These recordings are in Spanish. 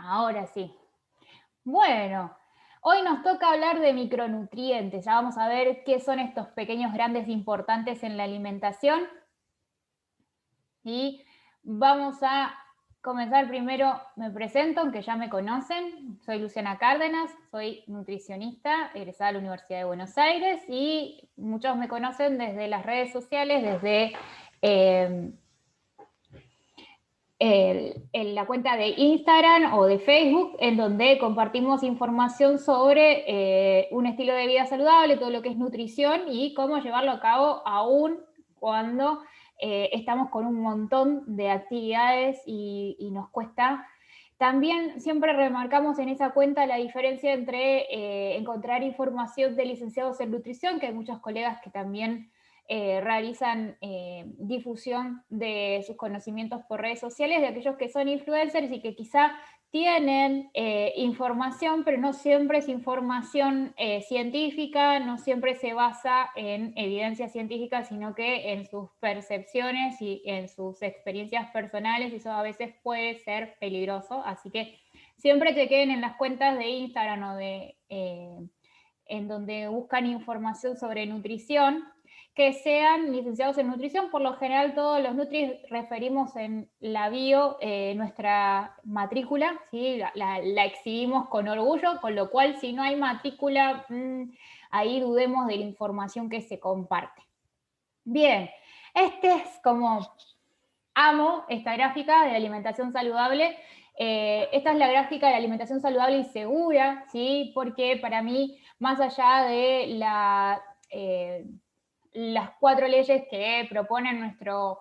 Ahora sí. Bueno, hoy nos toca hablar de micronutrientes. Ya vamos a ver qué son estos pequeños, grandes, importantes en la alimentación. Y vamos a comenzar primero, me presento, aunque ya me conocen. Soy Luciana Cárdenas, soy nutricionista, egresada de la Universidad de Buenos Aires y muchos me conocen desde las redes sociales, desde eh, en la cuenta de Instagram o de Facebook, en donde compartimos información sobre un estilo de vida saludable, todo lo que es nutrición y cómo llevarlo a cabo aún cuando estamos con un montón de actividades y nos cuesta. También siempre remarcamos en esa cuenta la diferencia entre encontrar información de licenciados en nutrición, que hay muchos colegas que también realizan difusión de sus conocimientos por redes sociales, de aquellos que son influencers y que quizá tienen información, pero no siempre es información científica, no siempre se basa en evidencia científica, sino que en sus percepciones y en sus experiencias personales, y eso a veces puede ser peligroso. Así que siempre chequen en las cuentas de Instagram o en donde buscan información sobre nutrición, que sean licenciados en nutrición. Por lo general, todos los nutris referimos en la bio nuestra matrícula, ¿sí? La exhibimos con orgullo, con lo cual, si no hay matrícula, ahí dudemos de la información que se comparte. Bien, este es como amo esta gráfica de alimentación saludable. Esta es la gráfica de alimentación saludable y segura, ¿sí? Porque para mí, más allá de las 4 leyes que propone nuestro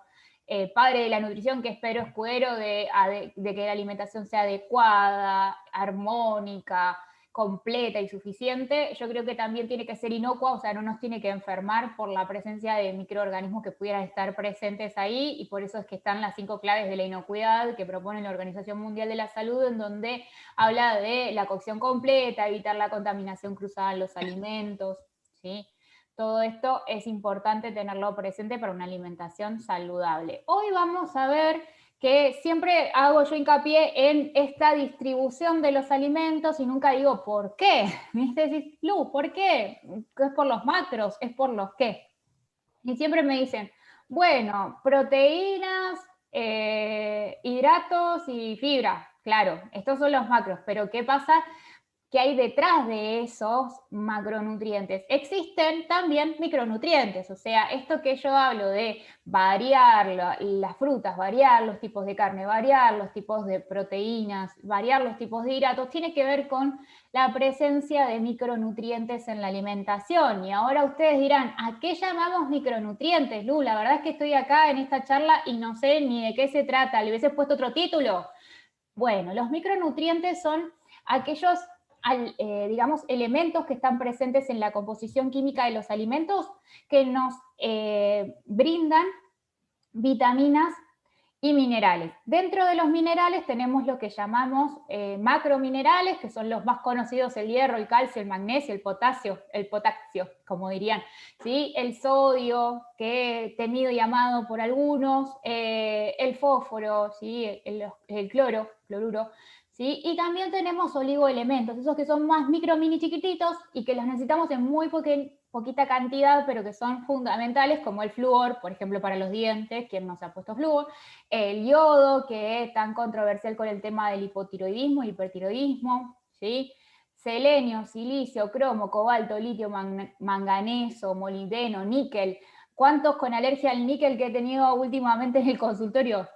padre de la nutrición, que es Pedro Escudero, de que la alimentación sea adecuada, armónica, completa y suficiente, yo creo que también tiene que ser inocua, o sea, no nos tiene que enfermar por la presencia de microorganismos que pudieran estar presentes ahí, y por eso es que están las 5 claves de la inocuidad que propone la Organización Mundial de la Salud, en donde habla de la cocción completa, evitar la contaminación cruzada en los alimentos, ¿sí? Todo esto es importante tenerlo presente para una alimentación saludable. Hoy vamos a ver que siempre hago yo hincapié en esta distribución de los alimentos y nunca digo por qué. Me decís, Lu, ¿por qué? ¿Es por los macros? ¿Es por los qué? Y siempre me dicen, bueno, proteínas, hidratos y fibra. Claro, estos son los macros, pero ¿qué pasa? ¿Qué hay detrás de esos macronutrientes? Existen también micronutrientes, o sea, esto que yo hablo de variar las frutas, variar los tipos de carne, variar los tipos de proteínas, variar los tipos de hidratos, tiene que ver con la presencia de micronutrientes en la alimentación. Y ahora ustedes dirán, ¿a qué llamamos micronutrientes, Lu? La verdad es que estoy acá en esta charla y no sé ni de qué se trata, le hubiese puesto otro título. Bueno, los micronutrientes son aquellos, digamos, elementos que están presentes en la composición química de los alimentos que nos brindan vitaminas y minerales. Dentro de los minerales tenemos lo que llamamos macrominerales, que son los más conocidos: el hierro, el calcio, el magnesio, el potasio, como dirían, ¿sí? El sodio, que temido y amado por algunos, el fósforo, ¿sí? El cloruro, ¿sí? Y también tenemos oligoelementos, esos que son más mini chiquititos y que los necesitamos en muy poquita cantidad, pero que son fundamentales, como el flúor, por ejemplo, para los dientes. ¿Quién no se ha puesto flúor? El yodo, que es tan controversial con el tema del hipotiroidismo y hipertiroidismo, ¿sí? Selenio, silicio, cromo, cobalto, litio, manganeso, molibdeno, níquel. ¿Cuántos con alergia al níquel que he tenido últimamente en el consultorio?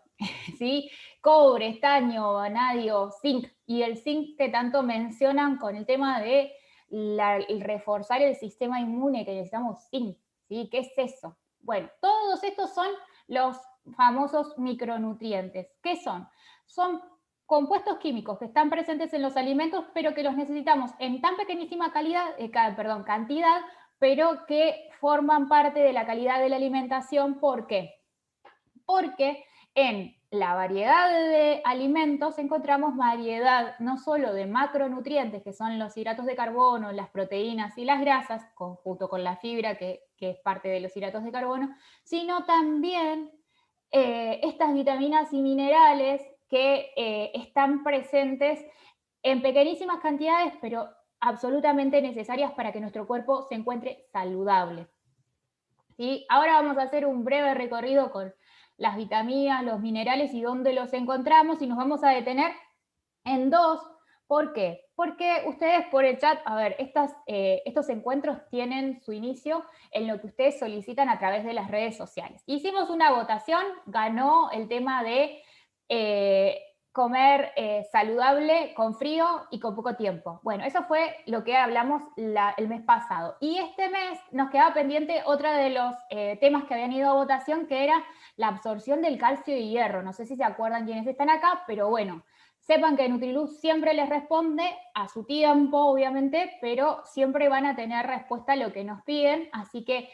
¿Sí? Cobre, estaño, vanadio, zinc. Y el zinc que tanto mencionan con el tema de el reforzar el sistema inmune, que necesitamos zinc, ¿sí? ¿Qué es eso? Bueno, todos estos son los famosos micronutrientes. ¿Qué son? Son compuestos químicos que están presentes en los alimentos, pero que los necesitamos en tan pequeñísima cantidad, pero que forman parte de la calidad de la alimentación. ¿Por qué? Porque en la variedad de alimentos encontramos variedad no solo de macronutrientes, que son los hidratos de carbono, las proteínas y las grasas, junto con la fibra, que es parte de los hidratos de carbono, sino también estas vitaminas y minerales que están presentes en pequeñísimas cantidades, pero absolutamente necesarias para que nuestro cuerpo se encuentre saludable. ¿Sí? Ahora vamos a hacer un breve recorrido con las vitaminas, los minerales y dónde los encontramos, y nos vamos a detener en dos. ¿Por qué? Porque ustedes por el chat, a ver, estos encuentros tienen su inicio en lo que ustedes solicitan a través de las redes sociales. Hicimos una votación, ganó el tema de comer saludable con frío y con poco tiempo. Bueno, eso fue lo que hablamos el mes pasado. Y este mes nos quedaba pendiente otro de los temas que habían ido a votación, que era la absorción del calcio y hierro. No sé si se acuerdan quienes están acá, pero bueno, sepan que Nutriluz siempre les responde a su tiempo, obviamente, pero siempre van a tener respuesta a lo que nos piden, así que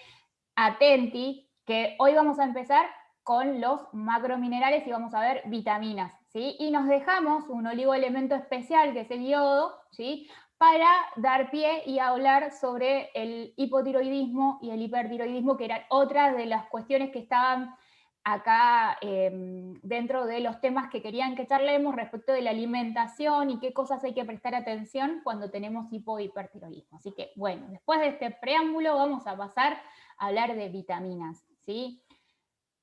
atenti, que hoy vamos a empezar con los macrominerales y vamos a ver vitaminas, ¿sí? Y nos dejamos un oligoelemento especial, que es el yodo, ¿sí? Para dar pie y hablar sobre el hipotiroidismo y el hipertiroidismo, que eran otras de las cuestiones que estaban acá dentro de los temas que querían que charlemos respecto de la alimentación y qué cosas hay que prestar atención cuando tenemos hipo y hipertiroidismo. Así que, bueno, después de este preámbulo vamos a pasar a hablar de vitaminas, ¿sí?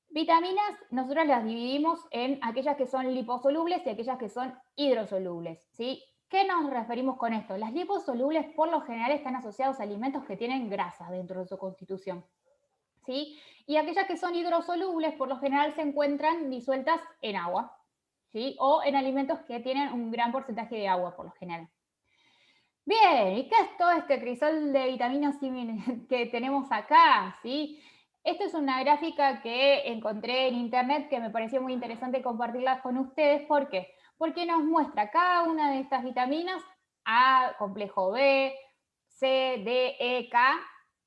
Vitaminas nosotros las dividimos en aquellas que son liposolubles y aquellas que son hidrosolubles, ¿sí? ¿Qué nos referimos con esto? Las liposolubles por lo general están asociadas a alimentos que tienen grasa dentro de su constitución, ¿sí? Y aquellas que son hidrosolubles por lo general se encuentran disueltas en agua, ¿sí? O en alimentos que tienen un gran porcentaje de agua por lo general. Bien, ¿y qué es todo este crisol de vitaminas que tenemos acá? ¿Sí? Esto es una gráfica que encontré en internet que me pareció muy interesante compartirla con ustedes. ¿Por qué? Porque nos muestra cada una de estas vitaminas, A, complejo B, C, D, E, K,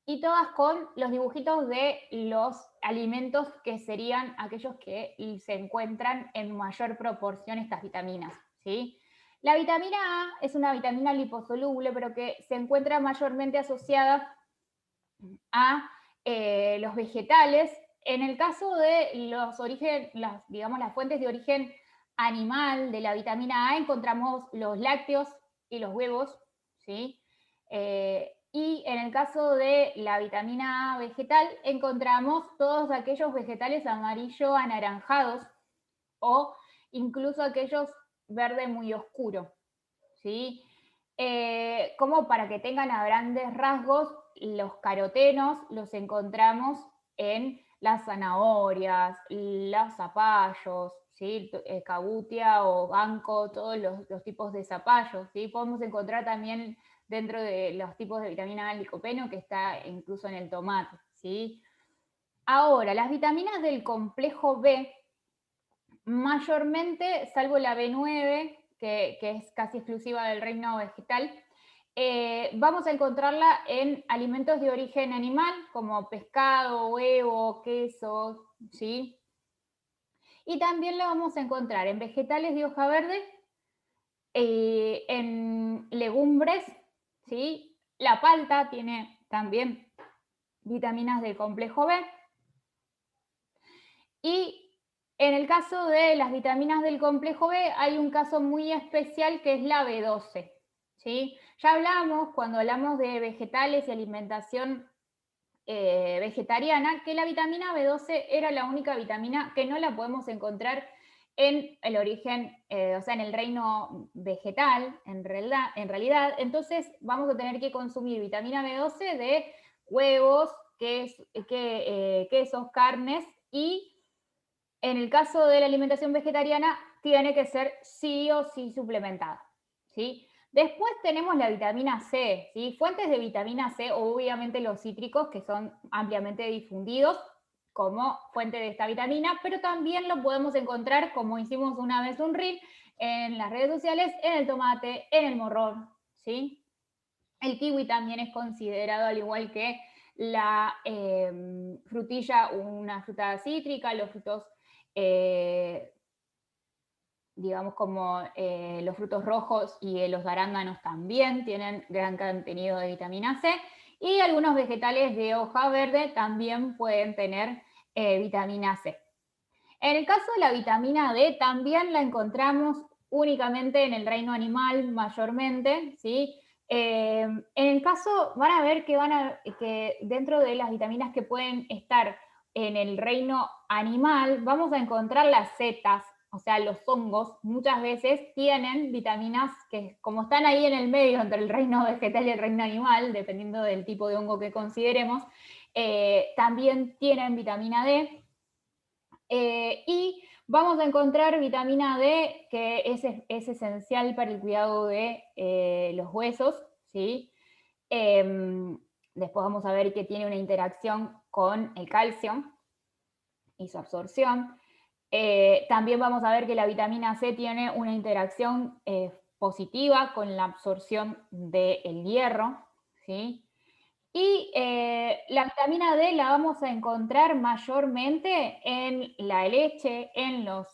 y todas con los dibujitos de los alimentos que serían aquellos que se encuentran en mayor proporción estas vitaminas, ¿sí? La vitamina A es una vitamina liposoluble, pero que se encuentra mayormente asociada a los vegetales. En el caso de digamos, las fuentes de origen animal de la vitamina A, encontramos los lácteos y los huevos, ¿sí? Y en el caso de la vitamina A vegetal, encontramos todos aquellos vegetales amarillo anaranjados o incluso aquellos verde muy oscuro, ¿sí? Como para que tengan a grandes rasgos, los carotenos los encontramos en las zanahorias, los zapallos, ¿sí? Cabutia o banco, todos los tipos de zapallos, ¿sí? Podemos encontrar también dentro de los tipos de vitamina A licopeno, que está incluso en el tomate, ¿sí? Ahora, las vitaminas del complejo B, mayormente, salvo la B9, que es casi exclusiva del reino vegetal, vamos a encontrarla en alimentos de origen animal, como pescado, huevo, quesos, ¿sí? Y también la vamos a encontrar en vegetales de hoja verde, en legumbres, ¿sí? La palta tiene también vitaminas del complejo B. Y en el caso de las vitaminas del complejo B hay un caso muy especial que es la B12, ¿sí? Ya hablamos, cuando hablamos de vegetales y alimentación vegetariana, que la vitamina B12 era la única vitamina que no la podemos encontrar en el origen, o sea, en el reino vegetal, en realidad. Entonces vamos a tener que consumir vitamina B12 de huevos, quesos, carnes, y en el caso de la alimentación vegetariana tiene que ser sí o sí suplementada, ¿sí? Después tenemos la vitamina C, ¿sí? Fuentes de vitamina C, obviamente los cítricos, que son ampliamente difundidos como fuente de esta vitamina, pero también lo podemos encontrar, como hicimos una vez un reel, en las redes sociales, en el tomate, en el morrón, ¿sí? El kiwi también es considerado, al igual que la frutilla, una fruta cítrica, los frutos digamos como los frutos rojos y los arándanos también tienen gran contenido de vitamina C, y algunos vegetales de hoja verde también pueden tener vitamina C. En el caso de la vitamina D, también la encontramos únicamente en el reino animal, mayormente, ¿sí? En el caso, van a ver que dentro de las vitaminas que pueden estar en el reino animal, vamos a encontrar las setas, o sea, los hongos, muchas veces tienen vitaminas que, como están ahí en el medio entre el reino vegetal y el reino animal, dependiendo del tipo de hongo que consideremos, también tienen vitamina D. Y vamos a encontrar vitamina D, que es esencial para el cuidado de los huesos, ¿sí? Después vamos a ver que tiene una interacción con el calcio y su absorción. También vamos a ver que la vitamina C tiene una interacción positiva con la absorción del hierro, ¿sí? Y la vitamina D la vamos a encontrar mayormente en la leche, en los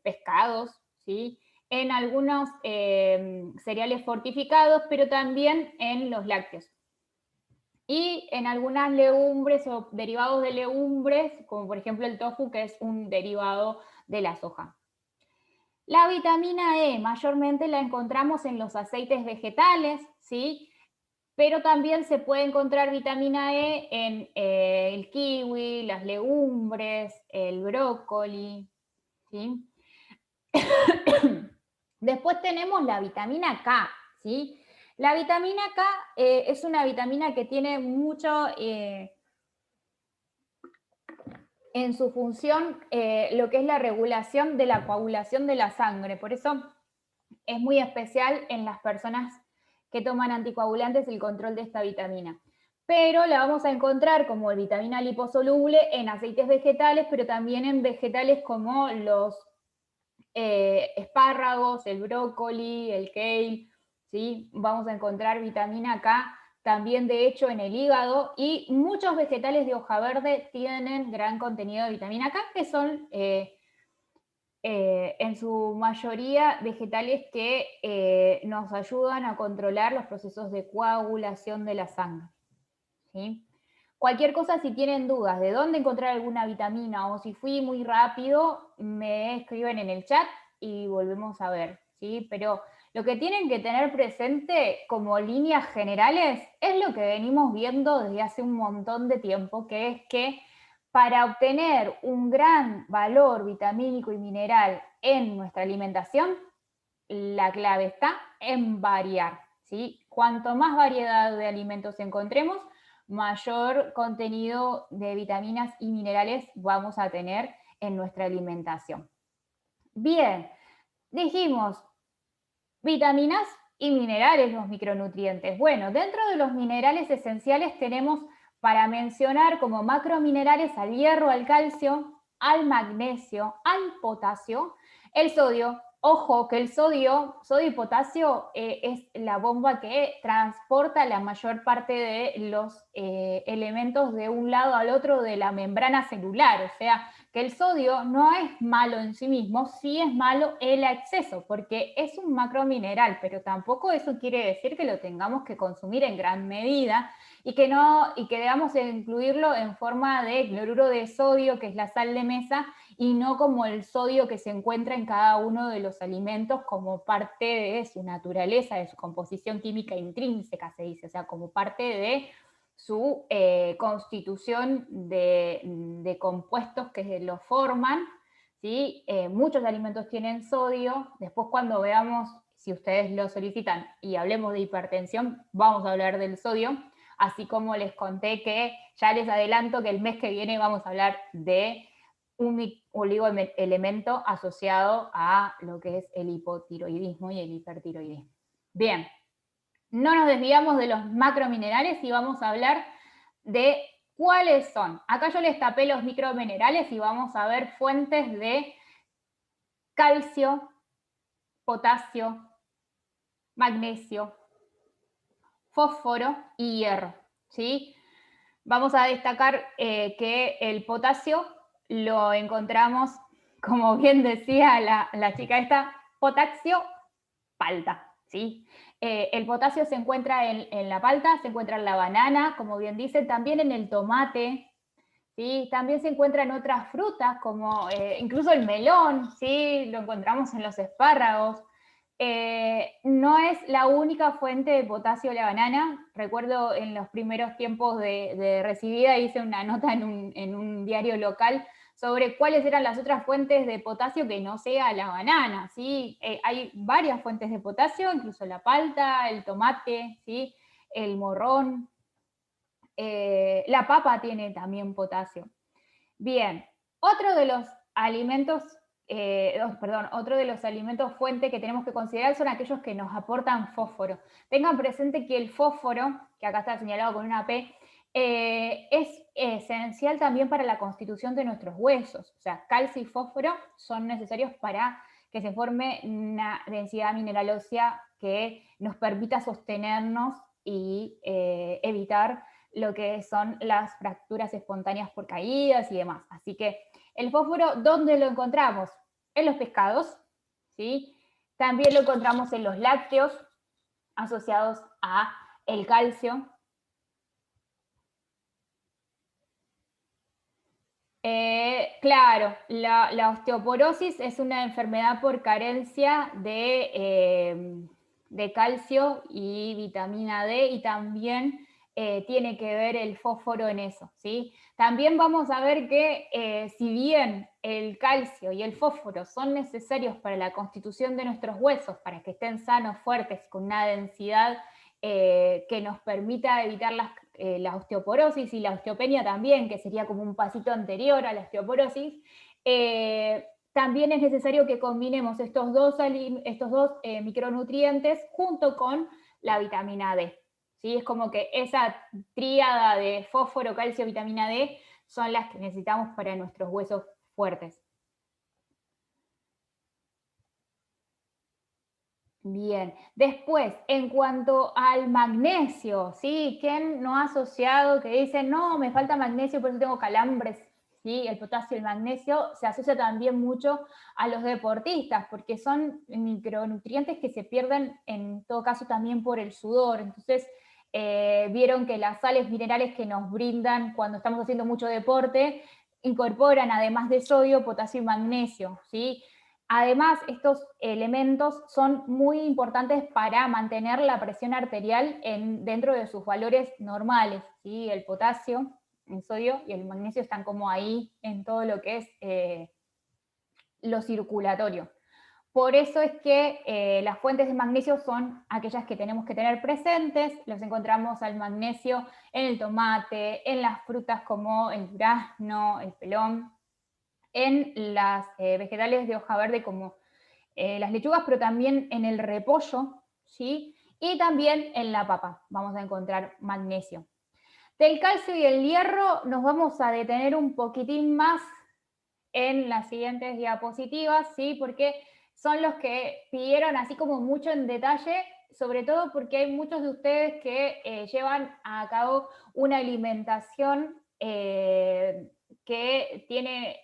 pescados, ¿sí? En algunos cereales fortificados, pero también en los lácteos. Y en algunas legumbres o derivados de legumbres, como por ejemplo el tofu, que es un derivado de la soja. La vitamina E mayormente la encontramos en los aceites vegetales, ¿sí? Pero también se puede encontrar vitamina E en el kiwi, las legumbres, el brócoli, ¿sí? Después tenemos la vitamina K, ¿sí? La vitamina K es una vitamina que tiene mucho en su función lo que es la regulación de la coagulación de la sangre. Por eso es muy especial en las personas que toman anticoagulantes el control de esta vitamina. Pero la vamos a encontrar como vitamina liposoluble en aceites vegetales, pero también en vegetales como los espárragos, el brócoli, el kale, ¿sí? Vamos a encontrar vitamina K también de hecho en el hígado, y muchos vegetales de hoja verde tienen gran contenido de vitamina K, que son en su mayoría vegetales que nos ayudan a controlar los procesos de coagulación de la sangre, ¿sí? Cualquier cosa, si tienen dudas de dónde encontrar alguna vitamina o si fui muy rápido, me escriben en el chat y volvemos a ver, ¿sí? Pero lo que tienen que tener presente como líneas generales es lo que venimos viendo desde hace un montón de tiempo, que es que para obtener un gran valor vitamínico y mineral en nuestra alimentación, la clave está en variar, ¿sí? Cuanto más variedad de alimentos encontremos, mayor contenido de vitaminas y minerales vamos a tener en nuestra alimentación. Bien, dijimos vitaminas y minerales, los micronutrientes. Bueno, dentro de los minerales esenciales tenemos para mencionar como macrominerales al hierro, al calcio, al magnesio, al potasio, el sodio. Ojo que el sodio y potasio es la bomba que transporta la mayor parte de los elementos de un lado al otro de la membrana celular. O sea, que el sodio no es malo en sí mismo, sí es malo el exceso, porque es un macromineral, pero tampoco eso quiere decir que lo tengamos que consumir en gran medida y que debamos incluirlo en forma de cloruro de sodio, que es la sal de mesa, y no como el sodio que se encuentra en cada uno de los alimentos como parte de su naturaleza, de su composición química intrínseca, se dice, o sea, como parte de su constitución de compuestos que lo forman, ¿sí? Muchos alimentos tienen sodio. Después, cuando veamos, si ustedes lo solicitan y hablemos de hipertensión, vamos a hablar del sodio, así como les conté que ya les adelanto que el mes que viene vamos a hablar de un oligoelemento asociado a lo que es el hipotiroidismo y el hipertiroidismo. Bien, no nos desviamos de los macrominerales y vamos a hablar de cuáles son. Acá yo les tapé los microminerales y vamos a ver fuentes de calcio, potasio, magnesio, fósforo y hierro, ¿sí? Vamos a destacar que el potasio lo encontramos, como bien decía la chica esta, potasio palta, ¿sí? El potasio se encuentra en la palta, se encuentra en la banana, como bien dice, también en el tomate, ¿sí? También se encuentra en otras frutas, como incluso el melón, ¿sí? Lo encontramos en los espárragos. No es la única fuente de potasio la banana. Recuerdo en los primeros tiempos de recibida hice una nota en un diario local sobre cuáles eran las otras fuentes de potasio que no sea la banana, ¿sí? Hay varias fuentes de potasio, incluso la palta, el tomate, ¿sí? El morrón, la papa tiene también potasio. Bien, otro de los alimentos, otro de los alimentos fuente que tenemos que considerar son aquellos que nos aportan fósforo. Tengan presente que el fósforo, que acá está señalado con una P, es esencial también para la constitución de nuestros huesos. O sea, calcio y fósforo son necesarios para que se forme una densidad mineral ósea que nos permita sostenernos y evitar lo que son las fracturas espontáneas por caídas y demás. Así que el fósforo, ¿dónde lo encontramos? En los pescados, ¿sí? También lo encontramos en los lácteos asociados a el calcio. Claro, la osteoporosis es una enfermedad por carencia de calcio y vitamina D, y también tiene que ver el fósforo en eso, ¿sí? También vamos a ver que si bien el calcio y el fósforo son necesarios para la constitución de nuestros huesos, para que estén sanos, fuertes, con una densidad que nos permita evitar la osteoporosis y la osteopenia también, que sería como un pasito anterior a la osteoporosis, también es necesario que combinemos estos dos micronutrientes junto con la vitamina D. ¿Sí? Es como que esa tríada de fósforo, calcio, vitamina D son las que necesitamos para nuestros huesos fuertes. Bien, después, en cuanto al magnesio, ¿sí? ¿Quién no ha asociado que dice, no, me falta magnesio, por eso tengo calambres? ¿Sí? El potasio y el magnesio se asocia también mucho a los deportistas, porque son micronutrientes que se pierden en todo caso también por el sudor. Entonces, vieron que las sales minerales que nos brindan cuando estamos haciendo mucho deporte incorporan, además de sodio, potasio y magnesio, ¿sí? Además, estos elementos son muy importantes para mantener la presión arterial dentro de sus valores normales, ¿sí? El potasio, el sodio y el magnesio están como ahí en todo lo que es lo circulatorio. Por eso es que las fuentes de magnesio son aquellas que tenemos que tener presentes. Los encontramos al magnesio en el tomate, en las frutas como el durazno, el pelón, en las vegetales de hoja verde como las lechugas, pero también en el repollo, ¿sí? Y también en la papa vamos a encontrar magnesio. Del calcio y el hierro nos vamos a detener un poquitín más en las siguientes diapositivas, ¿sí? Porque son los que pidieron así como mucho en detalle, sobre todo porque hay muchos de ustedes que llevan a cabo una alimentación que tiene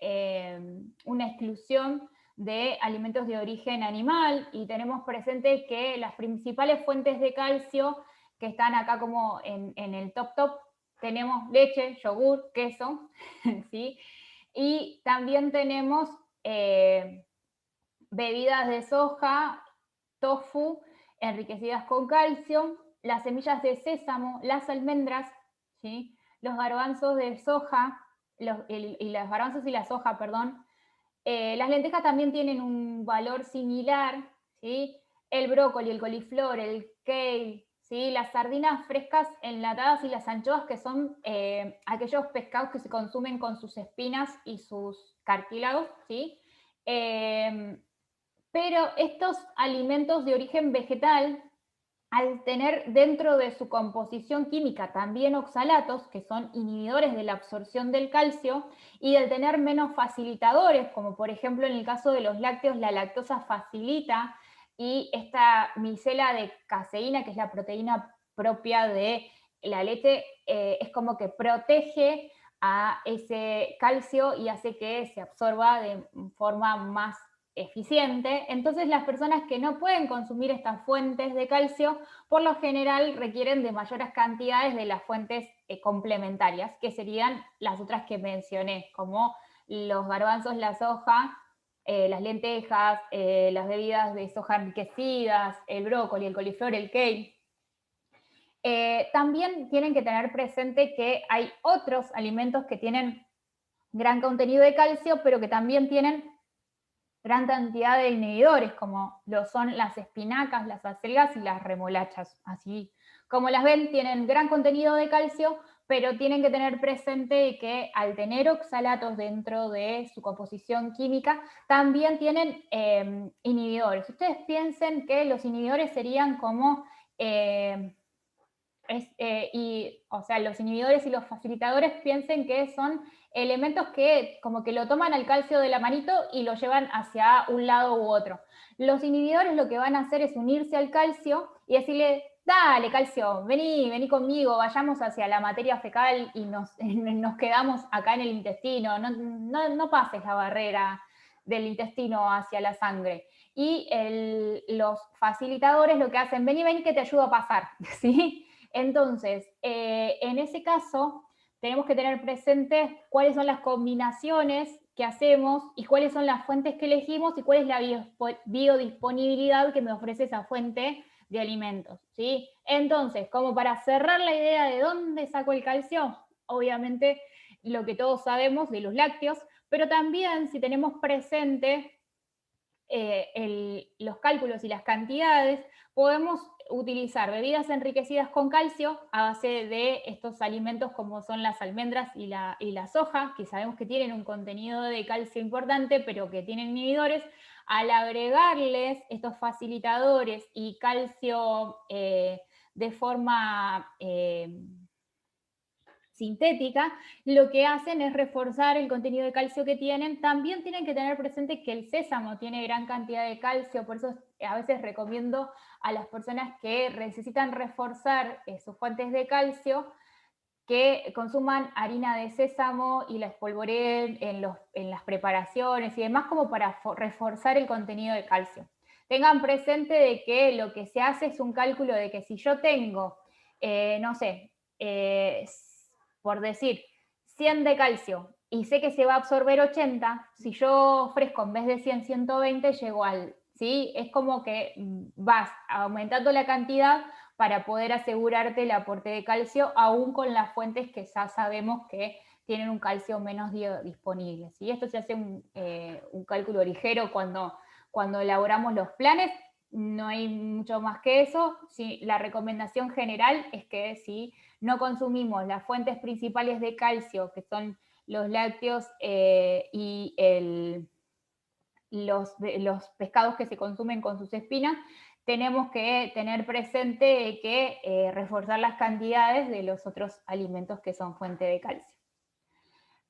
una exclusión de alimentos de origen animal, y tenemos presente que las principales fuentes de calcio que están acá como en el top, tenemos leche, yogur, queso, ¿sí? Y también tenemos bebidas de soja, tofu, enriquecidas con calcio, las semillas de sésamo, las almendras, ¿sí? Los garbanzos de soja, y los garbanzos y la soja, perdón. Las lentejas también tienen un valor similar, ¿sí? El brócoli, el coliflor, el kale, ¿sí? Las sardinas frescas enlatadas y las anchoas, que son aquellos pescados que se consumen con sus espinas y sus cartílagos, ¿sí? Pero estos alimentos de origen vegetal, al tener dentro de su composición química también oxalatos, que son inhibidores de la absorción del calcio, y al tener menos facilitadores, como por ejemplo en el caso de los lácteos, la lactosa facilita, y esta micela de caseína, que es la proteína propia de la leche, es como que protege a ese calcio y hace que se absorba de forma más eficiente, entonces las personas que no pueden consumir estas fuentes de calcio, por lo general requieren de mayores cantidades de las fuentes complementarias, que serían las otras que mencioné, como los garbanzos, la soja, las lentejas, las bebidas de soja enriquecidas, el brócoli, el coliflor, el kale. También tienen que tener presente que hay otros alimentos que tienen gran contenido de calcio, pero que también tienen gran cantidad de inhibidores, como lo son las espinacas, las acelgas y las remolachas. Así como las ven, tienen gran contenido de calcio, pero tienen que tener presente que al tener oxalatos dentro de su composición química, también tienen inhibidores. Ustedes piensen que los inhibidores serían como... o sea, los inhibidores y los facilitadores piensen que son elementos que como que lo toman al calcio de la manito y lo llevan hacia un lado u otro. Los inhibidores lo que van a hacer es unirse al calcio y decirle, dale calcio, vení conmigo, vayamos hacia la materia fecal y nos quedamos acá en el intestino, no pases la barrera del intestino hacia la sangre. Y los facilitadores lo que hacen, vení que te ayudo a pasar, ¿sí? Entonces, en ese caso, tenemos que tener presentes cuáles son las combinaciones que hacemos y cuáles son las fuentes que elegimos y cuál es la biodisponibilidad que me ofrece esa fuente de alimentos, ¿sí? Entonces, como para cerrar la idea de dónde saco el calcio, obviamente lo que todos sabemos de los lácteos, pero también si tenemos presente los cálculos y las cantidades, podemos utilizar bebidas enriquecidas con calcio a base de estos alimentos como son las almendras y la soja, que sabemos que tienen un contenido de calcio importante, pero que tienen inhibidores. Al agregarles estos facilitadores y calcio de forma sintética, lo que hacen es reforzar el contenido de calcio que tienen. También tienen que tener presente que el sésamo tiene gran cantidad de calcio, por eso a veces recomiendo a las personas que necesitan reforzar sus fuentes de calcio que consuman harina de sésamo y la espolvoreen en las preparaciones y demás como para reforzar el contenido de calcio. Tengan presente de que lo que se hace es un cálculo de que si yo tengo, no sé, por decir, 100 de calcio y sé que se va a absorber 80, si yo ofrezco en vez de 100, 120, llego al, ¿sí? Es como que vas aumentando la cantidad para poder asegurarte el aporte de calcio, aún con las fuentes que ya sabemos que tienen un calcio menos disponible, ¿sí? Esto se hace un cálculo ligero cuando elaboramos los planes, no hay mucho más que eso. Sí, la recomendación general es que si no consumimos las fuentes principales de calcio, que son los lácteos y los pescados que se consumen con sus espinas, tenemos que tener presente que reforzar las cantidades de los otros alimentos que son fuente de calcio.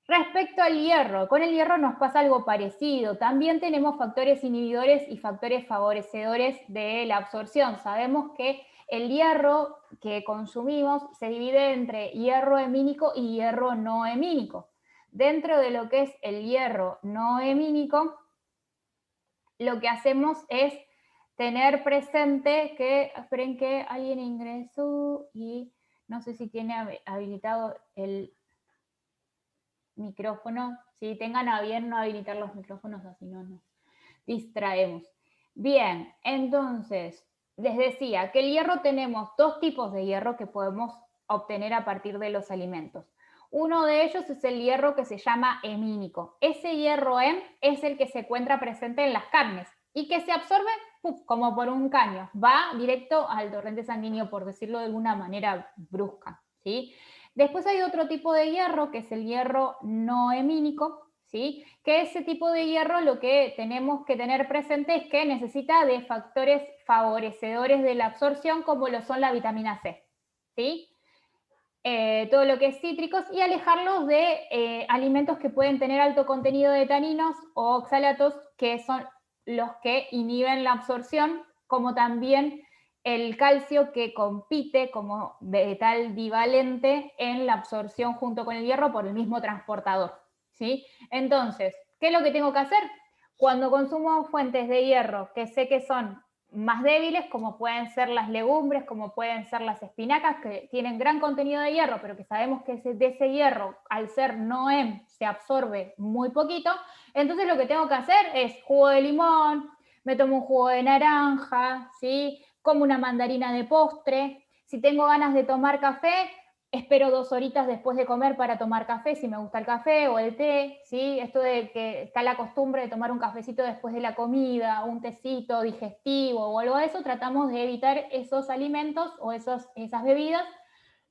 Respecto al hierro, con el hierro nos pasa algo parecido. También tenemos factores inhibidores y factores favorecedores de la absorción. Sabemos que el hierro que consumimos se divide entre hierro hemínico y hierro no hemínico. Dentro de lo que es el hierro no hemínico, lo que hacemos es tener presente que, esperen que alguien ingresó y no sé si tiene habilitado el micrófono, si tengan a bien no habilitar los micrófonos, así no nos distraemos. Bien, entonces, les decía que el hierro tenemos dos tipos de hierro que podemos obtener a partir de los alimentos. Uno de ellos es el hierro que se llama hemínico. Ese hierro hem es el que se encuentra presente en las carnes y que se absorbe como por un caño, va directo al torrente sanguíneo, por decirlo de alguna manera brusca, ¿sí? Después hay otro tipo de hierro, que es el hierro no hemínico, ¿sí? Que ese tipo de hierro lo que tenemos que tener presente es que necesita de factores favorecedores de la absorción, como lo son la vitamina C, ¿sí? Todo lo que es cítricos y alejarlos de alimentos que pueden tener alto contenido de taninos o oxalatos, que son los que inhiben la absorción, como también el calcio, que compite como vegetal divalente en la absorción junto con el hierro por el mismo transportador, ¿sí? Entonces, ¿qué es lo que tengo que hacer? Cuando consumo fuentes de hierro que sé que son más débiles, como pueden ser las legumbres, como pueden ser las espinacas, que tienen gran contenido de hierro, pero que sabemos que de ese hierro, al ser NOEM, se absorbe muy poquito, entonces lo que tengo que hacer es jugo de limón, me tomo un jugo de naranja, ¿sí? Como una mandarina de postre. Si tengo ganas de tomar café, espero 2 horitas después de comer para tomar café, si me gusta el café o el té, ¿sí? Esto de que está la costumbre de tomar un cafecito después de la comida, un tecito digestivo o algo de eso, tratamos de evitar esos alimentos o esas bebidas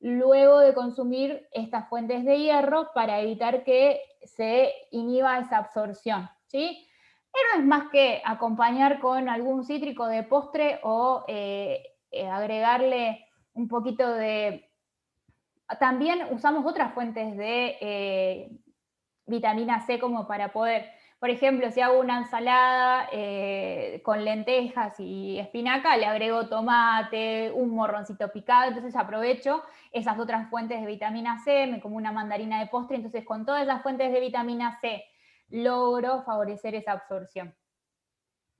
luego de consumir estas fuentes de hierro para evitar que se inhiba esa absorción, ¿sí? Pero es más que acompañar con algún cítrico de postre o agregarle un poquito de... También usamos otras fuentes de vitamina C como para poder, por ejemplo, si hago una ensalada con lentejas y espinaca, le agrego tomate, un morroncito picado, entonces aprovecho esas otras fuentes de vitamina C, me como una mandarina de postre, entonces con todas esas fuentes de vitamina C logro favorecer esa absorción.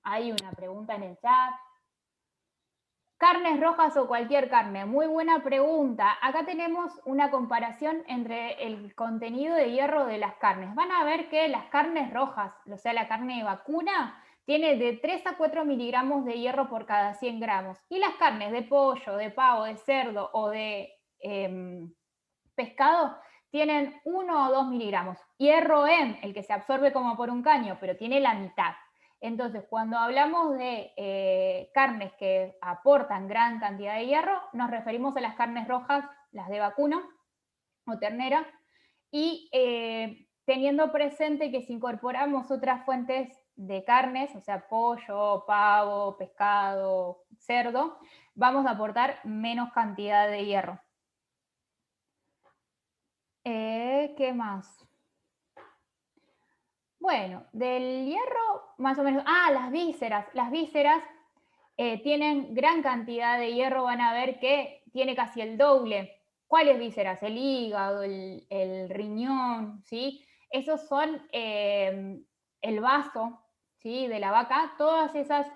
Hay una pregunta en el chat. ¿Carnes rojas o cualquier carne? Muy buena pregunta. Acá tenemos una comparación entre el contenido de hierro de las carnes. Van a ver que las carnes rojas, o sea, la carne de vacuna, tiene de 3 a 4 miligramos de hierro por cada 100 gramos. Y las carnes de pollo, de pavo, de cerdo o de pescado tienen 1 o 2 miligramos. Hierro en el que se absorbe como por un caño, pero tiene la mitad. Entonces, cuando hablamos de carnes que aportan gran cantidad de hierro, nos referimos a las carnes rojas, las de vacuno o ternera, y teniendo presente que si incorporamos otras fuentes de carnes, o sea, pollo, pavo, pescado, cerdo, vamos a aportar menos cantidad de hierro. ¿Qué más? Bueno, del hierro, más o menos. Ah, las vísceras. Las vísceras tienen gran cantidad de hierro, van a ver que tiene casi el doble. ¿Cuáles vísceras? El hígado, el riñón, ¿sí? Esos son el vaso, ¿sí? De la vaca. Todas esas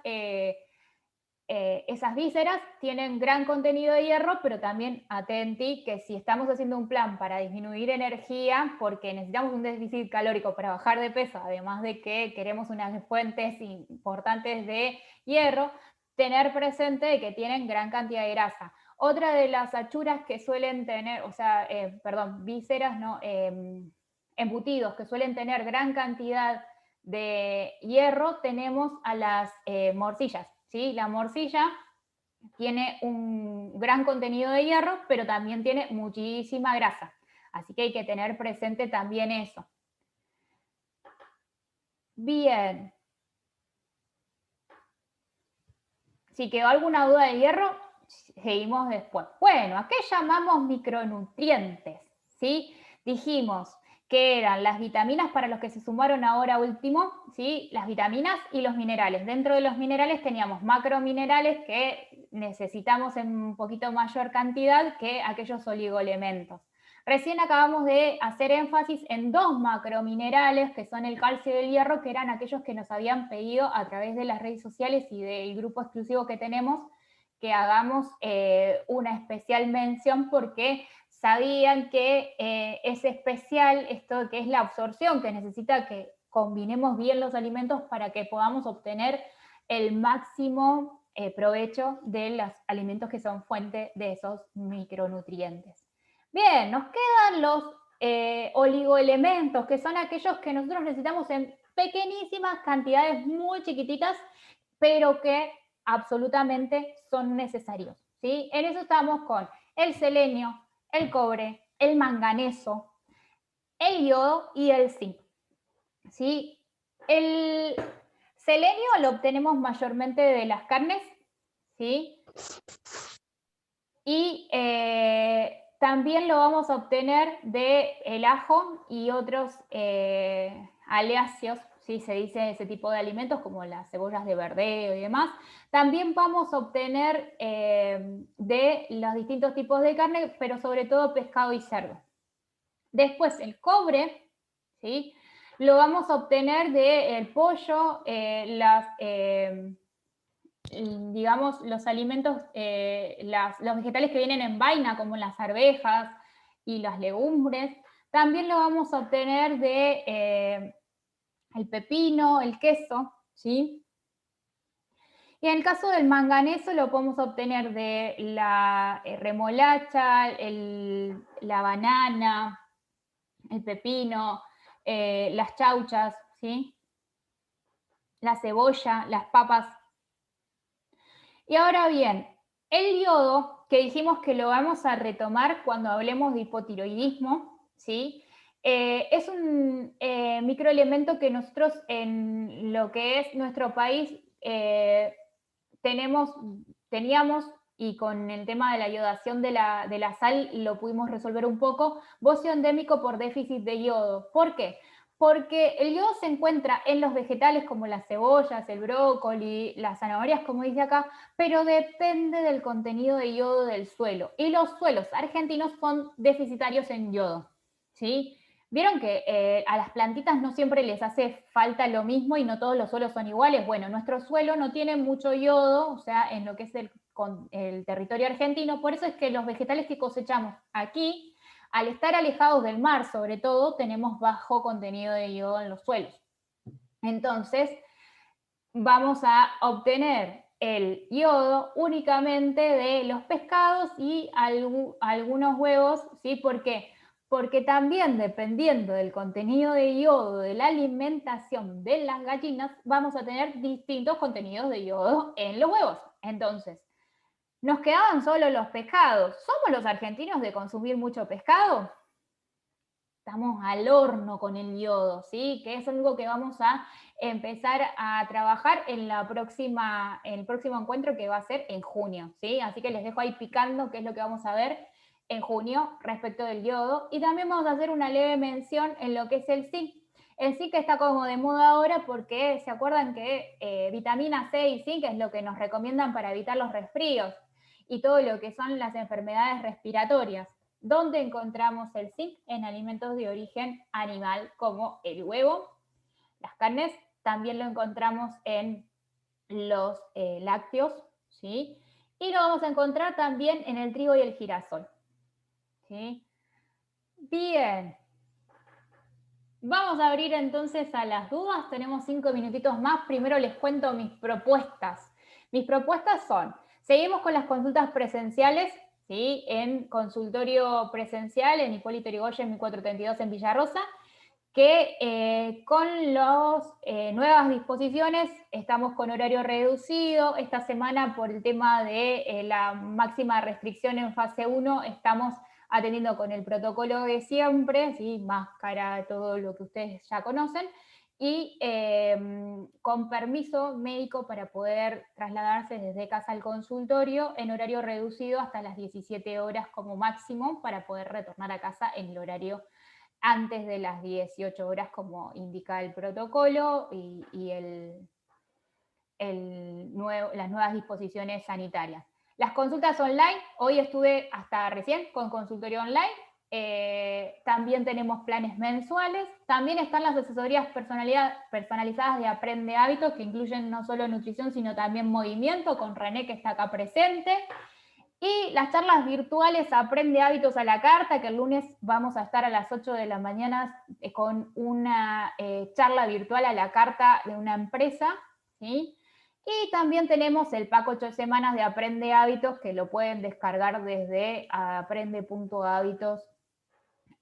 vísceras tienen gran contenido de hierro, pero también atenti que si estamos haciendo un plan para disminuir energía, porque necesitamos un déficit calórico para bajar de peso, además de que queremos unas fuentes importantes de hierro, tener presente que tienen gran cantidad de grasa. Otra de las achuras que suelen tener, o sea, vísceras, no, embutidos que suelen tener gran cantidad de hierro, tenemos a las morcillas. ¿Sí? La morcilla tiene un gran contenido de hierro, pero también tiene muchísima grasa. Así que hay que tener presente también eso. Bien. Si quedó alguna duda de hierro, seguimos después. Bueno, ¿a qué llamamos micronutrientes? ¿Sí? Dijimos que eran las vitaminas para los que se sumaron ahora último, ¿sí? Las vitaminas y los minerales. Dentro de los minerales teníamos macrominerales que necesitamos en un poquito mayor cantidad que aquellos oligoelementos. Recién acabamos de hacer énfasis en 2 macrominerales, que son el calcio y el hierro, que eran aquellos que nos habían pedido a través de las redes sociales y del grupo exclusivo que tenemos, que hagamos una especial mención porque sabían que es especial esto que es la absorción, que necesita que combinemos bien los alimentos para que podamos obtener el máximo provecho de los alimentos que son fuente de esos micronutrientes. Bien, nos quedan los oligoelementos, que son aquellos que nosotros necesitamos en pequeñísimas cantidades muy chiquititas, pero que absolutamente son necesarios. ¿Sí? En eso estamos con el selenio, el cobre, el manganeso, el yodo y el zinc. ¿Sí? El selenio lo obtenemos mayormente de las carnes, ¿sí? Y también lo vamos a obtener del ajo y otros aleáceos, ¿sí? Se dice ese tipo de alimentos como las cebollas de verdeo y demás. También vamos a obtener de los distintos tipos de carne, pero sobre todo pescado y cerdo. Después el cobre, ¿sí? lo vamos a obtener del pollo, digamos, los alimentos, los vegetales que vienen en vaina, como las arvejas y las legumbres. También lo vamos a obtener de el pepino, el queso, ¿sí? Y en el caso del manganeso lo podemos obtener de la remolacha, la banana, el pepino, las chauchas, ¿sí? La cebolla, las papas. Y ahora bien, el yodo, que dijimos que lo vamos a retomar cuando hablemos de hipotiroidismo, ¿sí? Es un microelemento que nosotros en lo que es nuestro país teníamos, y con el tema de la iodación de la sal lo pudimos resolver un poco, bocio endémico por déficit de yodo. ¿Por qué? Porque el yodo se encuentra en los vegetales como las cebollas, el brócoli, las zanahorias, como dice acá, pero depende del contenido de yodo del suelo. Y los suelos argentinos son deficitarios en yodo, ¿sí? Vieron que a las plantitas no siempre les hace falta lo mismo y no todos los suelos son iguales. Bueno, nuestro suelo no tiene mucho yodo, o sea, en lo que es el territorio argentino, por eso es que los vegetales que cosechamos aquí, al estar alejados del mar sobre todo, tenemos bajo contenido de yodo en los suelos. Entonces, vamos a obtener el yodo únicamente de los pescados y algunos huevos, ¿sí? ¿Por qué? Porque también dependiendo del contenido de yodo de la alimentación de las gallinas, vamos a tener distintos contenidos de yodo en los huevos. Entonces, nos quedaban solo los pescados. ¿Somos los argentinos de consumir mucho pescado? Estamos al horno con el yodo, ¿sí? Que es algo que vamos a empezar a trabajar en el próximo encuentro que va a ser en junio, ¿sí? Así que les dejo ahí picando qué es lo que vamos a ver en junio respecto del yodo. Y también vamos a hacer una leve mención en lo que es el zinc. El zinc está como de moda ahora porque se acuerdan que vitamina C y zinc es lo que nos recomiendan para evitar los resfríos y todo lo que son las enfermedades respiratorias. ¿Dónde encontramos el zinc? En alimentos de origen animal como el huevo, las carnes, también lo encontramos en los lácteos, ¿sí? Y lo vamos a encontrar también en el trigo y el girasol, ¿sí? Bien, vamos a abrir entonces a las dudas, tenemos 5 minutitos más, primero les cuento mis propuestas. Mis propuestas son, seguimos con las consultas presenciales, ¿sí? En consultorio presencial en Hipólito Yrigoyen 1432 en Villarrosa, que con las nuevas disposiciones estamos con horario reducido. Esta semana, por el tema de la máxima restricción en fase 1, estamos atendiendo con el protocolo de siempre, ¿sí? Máscara, todo lo que ustedes ya conocen, y con permiso médico para poder trasladarse desde casa al consultorio en horario reducido hasta las 17 horas como máximo para poder retornar a casa en el horario antes de las 18 horas como indica el protocolo y las nuevas disposiciones sanitarias. Las consultas online, hoy estuve hasta recién con consultorio online, también tenemos planes mensuales, también están las asesorías personalizadas de Aprende Hábitos, que incluyen no solo nutrición, sino también movimiento, con René que está acá presente. Y las charlas virtuales Aprende Hábitos a la Carta, que el lunes vamos a estar a las 8 de la mañana con una charla virtual a la carta de una empresa, ¿sí? Y también tenemos el pack 8 semanas de Aprende Hábitos, que lo pueden descargar desde aprende.hábitos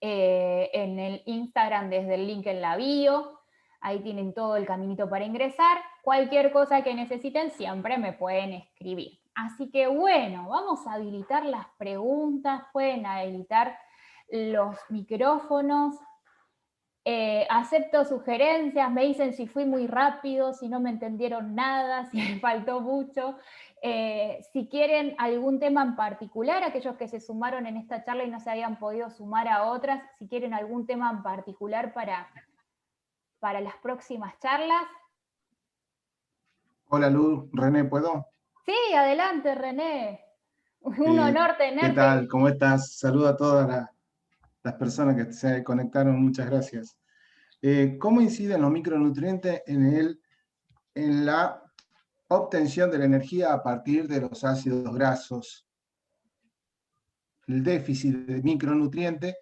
en el Instagram, desde el link en la bio. Ahí tienen todo el caminito para ingresar. Cualquier cosa que necesiten siempre me pueden escribir. Así que bueno, vamos a habilitar las preguntas, pueden habilitar los micrófonos. Acepto sugerencias, me dicen si fui muy rápido, si no me entendieron nada, si me faltó mucho. Si quieren algún tema en particular, aquellos que se sumaron en esta charla y no se habían podido sumar a otras, si quieren algún tema en particular para las próximas charlas. Hola Luz, René, ¿puedo? Sí, adelante René. Un honor ¿Qué tenerte. tal? ¿Cómo estás? Saludo a todas las personas que se conectaron, muchas gracias. ¿Cómo inciden los micronutrientes en la obtención de la energía a partir de los ácidos grasos? El déficit de micronutrientes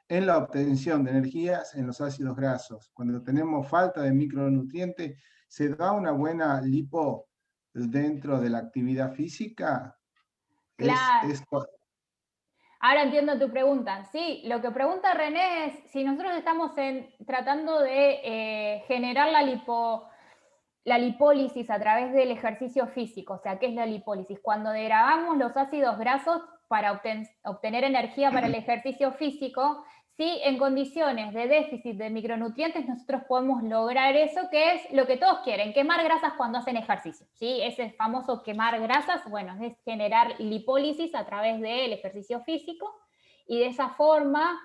en la obtención de energías en los ácidos grasos. Cuando tenemos falta de micronutrientes, ¿se da una buena lipo dentro de la actividad física? Es, Claro. es, Ahora entiendo tu pregunta. Sí, lo que pregunta René es si nosotros estamos tratando de generar la lipólisis a través del ejercicio físico. O sea, ¿qué es la lipólisis? Cuando degradamos los ácidos grasos para obtener energía para el ejercicio físico, sí, en condiciones de déficit de micronutrientes nosotros podemos lograr eso, que es lo que todos quieren, quemar grasas cuando hacen ejercicio, ¿sí? Ese famoso quemar grasas, bueno, es generar lipólisis a través del ejercicio físico y de esa forma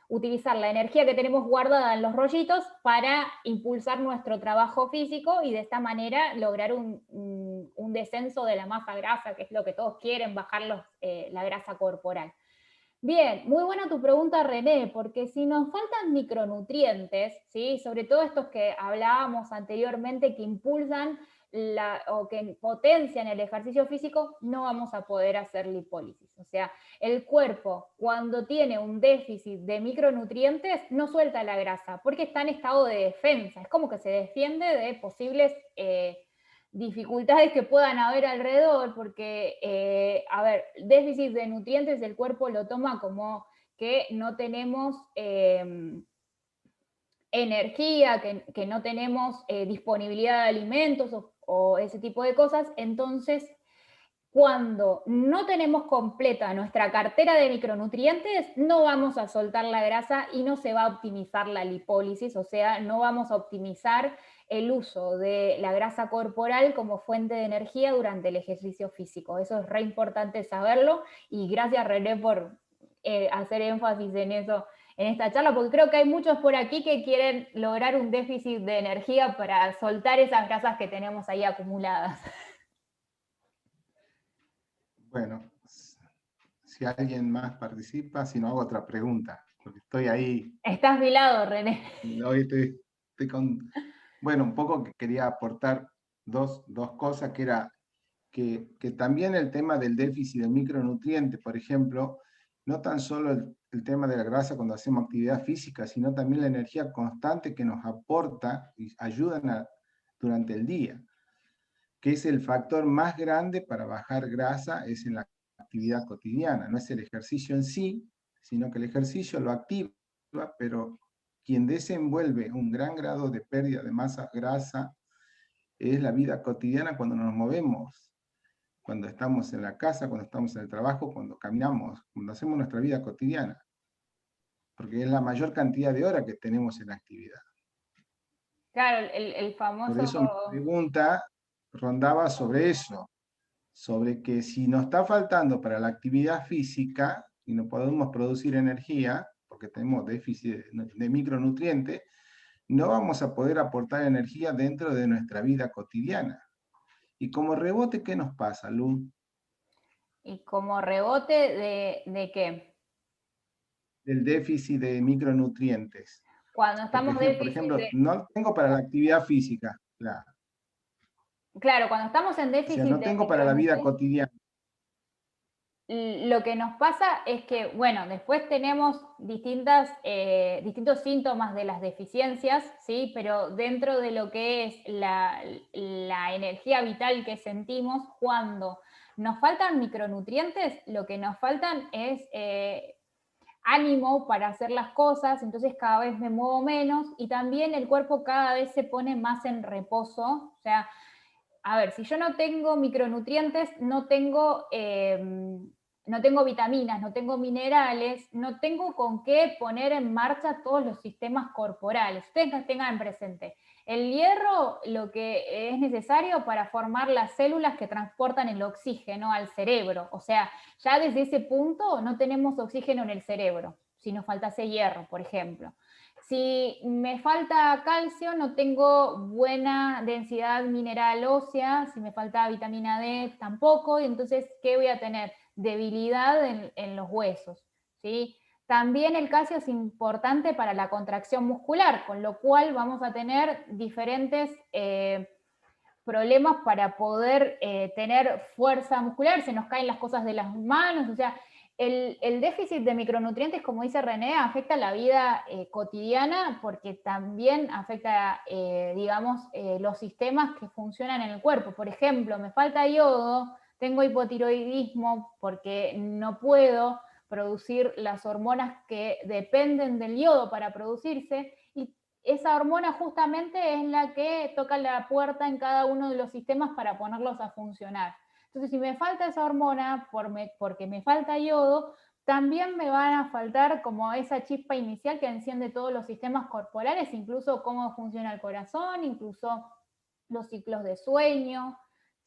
utilizar la energía que tenemos guardada en los rollitos para impulsar nuestro trabajo físico y de esta manera lograr un descenso de la masa grasa, que es lo que todos quieren, bajar la grasa corporal. Bien, muy buena tu pregunta, René, porque si nos faltan micronutrientes, ¿sí? Sobre todo estos que hablábamos anteriormente que impulsan o que potencian el ejercicio físico, no vamos a poder hacer lipólisis. O sea, el cuerpo cuando tiene un déficit de micronutrientes no suelta la grasa porque está en estado de defensa, es como que se defiende de posibles dificultades que puedan haber alrededor, porque, a ver, déficit de nutrientes el cuerpo lo toma como que no tenemos energía, que no tenemos disponibilidad de alimentos o ese tipo de cosas, entonces cuando no tenemos completa nuestra cartera de micronutrientes, no vamos a soltar la grasa y no se va a optimizar la lipólisis, o sea, no vamos a optimizar el uso de la grasa corporal como fuente de energía durante el ejercicio físico. Eso es re importante saberlo y gracias René por hacer énfasis en eso en esta charla, porque creo que hay muchos por aquí que quieren lograr un déficit de energía para soltar esas grasas que tenemos ahí acumuladas. bueno, si alguien más participa, si no hago otra pregunta, porque estoy ahí, Estás a mi lado, René. hoy estoy con, bueno, un poco que quería aportar dos cosas, que era que también el tema del déficit de micronutrientes, por ejemplo, no tan solo el tema de la grasa cuando hacemos actividad física, sino también la energía constante que nos aporta y ayudan durante el día, que es el factor más grande para bajar grasa, es en la actividad cotidiana, no es el ejercicio en sí, sino que el ejercicio lo activa, pero quien desenvuelve un gran grado de pérdida de masa grasa es la vida cotidiana cuando nos movemos, cuando estamos en la casa, cuando estamos en el trabajo, cuando caminamos, cuando hacemos nuestra vida cotidiana, porque es la mayor cantidad de horas que tenemos en la actividad. Claro, el Por famoso. eso mi pregunta rondaba sobre eso, sobre que si nos está faltando para la actividad física y no podemos producir energía, porque tenemos déficit de micronutrientes, no vamos a poder aportar energía dentro de nuestra vida cotidiana. Y como rebote, ¿qué nos pasa, Lu? Y como rebote de qué? Del déficit de micronutrientes. Cuando Porque, estamos por déficit ejemplo, no tengo para la actividad física, claro. claro, cuando estamos en O sea, déficit no de tengo para la vida micronutrientes, cotidiana. lo que nos pasa es que, bueno, después tenemos distintos síntomas de las deficiencias, ¿sí? Pero dentro de lo que es la energía vital que sentimos, cuando nos faltan micronutrientes, lo que nos faltan es ánimo para hacer las cosas, entonces cada vez me muevo menos y también el cuerpo cada vez se pone más en reposo. O sea, a ver, si yo no tengo micronutrientes, no tengo vitaminas, no tengo minerales, no tengo con qué poner en marcha todos los sistemas corporales. Ustedes tengan presente. El hierro lo que es necesario para formar las células que transportan el oxígeno al cerebro. O sea, ya desde ese punto no tenemos oxígeno en el cerebro, si nos faltase hierro, por ejemplo. Si me falta calcio, no tengo buena densidad mineral ósea, si me falta vitamina D, tampoco, y entonces, ¿qué voy a tener? Debilidad en los huesos, ¿sí? También el calcio es importante para la contracción muscular, con lo cual vamos a tener diferentes problemas para poder tener fuerza muscular, se nos caen las cosas de las manos, o sea, el déficit de micronutrientes, como dice René, afecta la vida cotidiana porque también afecta, digamos, los sistemas que funcionan en el cuerpo. Por ejemplo, me falta yodo, tengo hipotiroidismo porque no puedo producir las hormonas que dependen del yodo para producirse, y esa hormona justamente es la que toca la puerta en cada uno de los sistemas para ponerlos a funcionar. Entonces, si me falta esa hormona porque me falta yodo, también me van a faltar como esa chispa inicial que enciende todos los sistemas corporales, incluso cómo funciona el corazón, incluso los ciclos de sueño,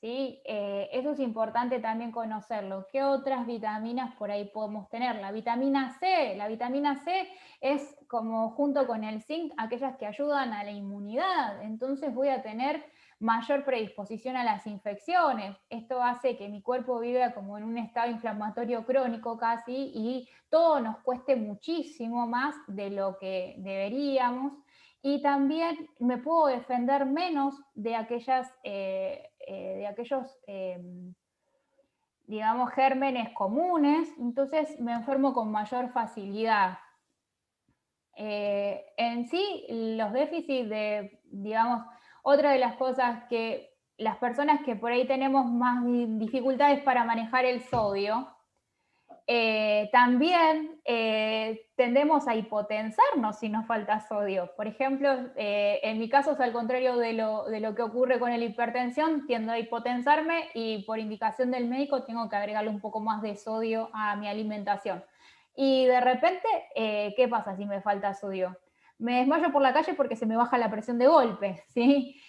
¿sí? Eso es importante también conocerlo. ¿Qué otras vitaminas por ahí podemos tener? La vitamina C es como junto con el zinc aquellas que ayudan a la inmunidad, entonces voy a tener mayor predisposición a las infecciones. Esto hace que mi cuerpo viva como en un estado inflamatorio crónico casi y todo nos cueste muchísimo más de lo que deberíamos. Y también me puedo defender menos de aquellos, digamos, gérmenes comunes, entonces me enfermo con mayor facilidad. En sí, los déficits digamos, otra de las cosas que las personas que por ahí tenemos más dificultades para manejar el sodio, también tendemos a hipotensarnos si nos falta sodio. Por ejemplo, en mi caso es al contrario de lo que ocurre con la hipertensión, tiendo a hipotensarme y por indicación del médico tengo que agregarle un poco más de sodio a mi alimentación. Y de repente, ¿qué pasa si me falta sodio? Me desmayo por la calle porque se me baja la presión de golpe, ¿sí?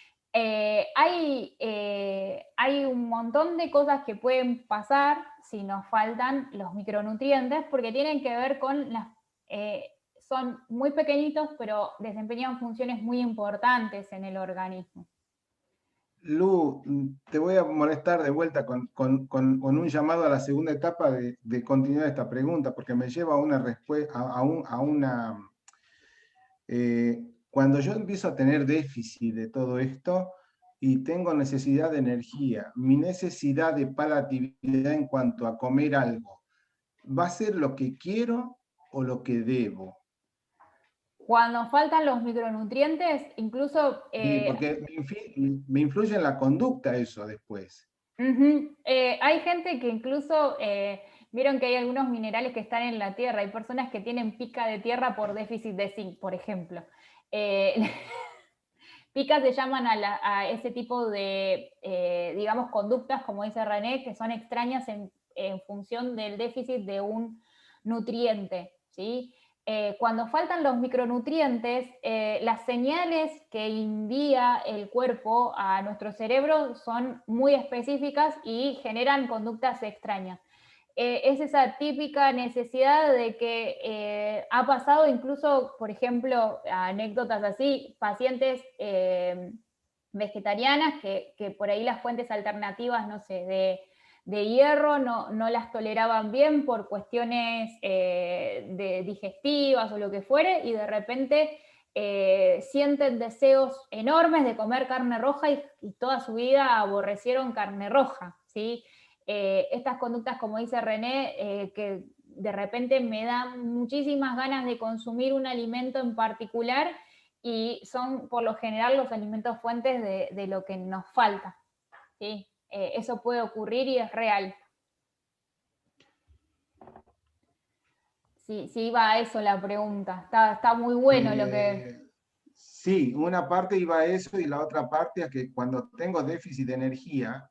Hay un montón de cosas que pueden pasar si nos faltan los micronutrientes, porque tienen que ver con son muy pequeñitos, pero desempeñan funciones muy importantes en el organismo. Lu, te voy a molestar de vuelta con un llamado a la segunda etapa de continuar esta pregunta, porque me lleva a una respuesta, a una... cuando yo empiezo a tener déficit de todo esto y tengo necesidad de energía, mi necesidad de palatividad en cuanto a comer algo, ¿va a ser lo que quiero o lo que debo? Cuando faltan los micronutrientes, incluso Sí, porque me influye en la conducta eso después. hay gente que incluso, vieron que hay algunos minerales que están en la tierra, hay personas que tienen pica de tierra por déficit de zinc, por ejemplo. Eh, Picas se llaman a ese tipo de, digamos, conductas, como dice René, que son extrañas en función del déficit de un nutriente, ¿sí? Cuando faltan los micronutrientes, las señales que envía el cuerpo a nuestro cerebro son muy específicas y generan conductas extrañas. Es esa típica necesidad de que ha pasado incluso, por ejemplo, anécdotas así, pacientes vegetarianas que por ahí las fuentes alternativas, no sé, de hierro no las toleraban bien por cuestiones digestivas o lo que fuere, y de repente sienten deseos enormes de comer carne roja y toda su vida aborrecieron carne roja, ¿sí? Estas conductas, como dice René, que de repente me dan muchísimas ganas de consumir un alimento en particular y son por lo general los alimentos fuentes de lo que nos falta, ¿sí? Eso puede ocurrir y es real. Sí, sí, iba a eso la pregunta. Está muy bueno lo que... Sí, una parte iba a eso y la otra parte a que cuando tengo déficit de energía,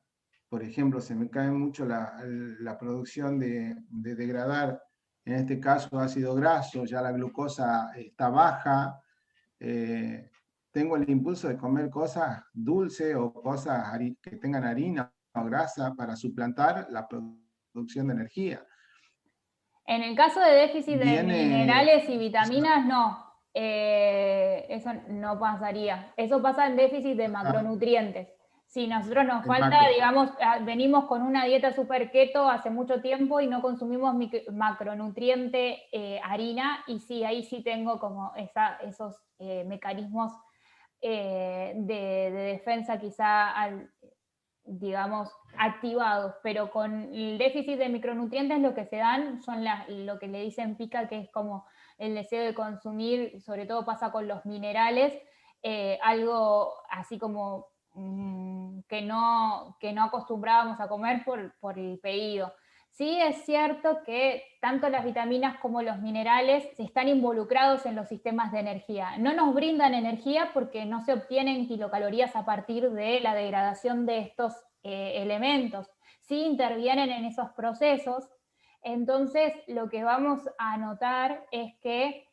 por ejemplo, se me cae mucho la producción de degradar, en este caso ácido graso, ya la glucosa está baja, eh, tengo el impulso de comer cosas dulces o cosas que tengan harina o grasa para suplantar la producción de energía. En el caso de déficit de Viene, minerales y vitaminas, no. Eso no pasaría. Eso pasa en déficit de ah, macronutrientes. Si nosotros nos el falta, macro. digamos, venimos con una dieta super keto hace mucho tiempo y no consumimos macronutriente harina, y sí, ahí sí tengo como esos mecanismos de defensa quizá, digamos, activados, pero con el déficit de micronutrientes lo que se dan son lo que le dicen pica, que es como el deseo de consumir, sobre todo pasa con los minerales, algo así como que no acostumbrábamos a comer por el pedido. Sí es cierto que tanto las vitaminas como los minerales están involucrados en los sistemas de energía. No nos brindan energía porque no se obtienen kilocalorías a partir de la degradación de estos elementos. Sí intervienen en esos procesos. Entonces, lo que vamos a notar es que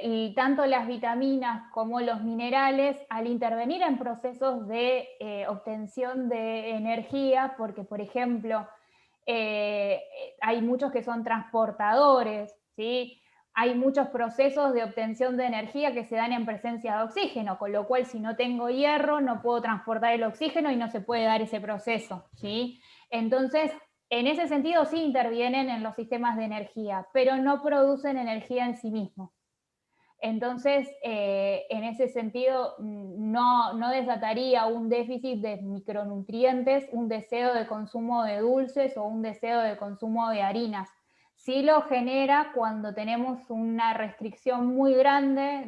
y tanto las vitaminas como los minerales, al intervenir en procesos de obtención de energía, porque por ejemplo, hay muchos que son transportadores, ¿sí? Hay muchos procesos de obtención de energía que se dan en presencia de oxígeno, con lo cual si no tengo hierro no puedo transportar el oxígeno y no se puede dar ese proceso, ¿sí? Entonces, en ese sentido sí intervienen en los sistemas de energía, pero no producen energía en sí mismos. Entonces, en ese sentido, no desataría un déficit de micronutrientes, un deseo de consumo de dulces o un deseo de consumo de harinas. Sí lo genera cuando tenemos una restricción muy grande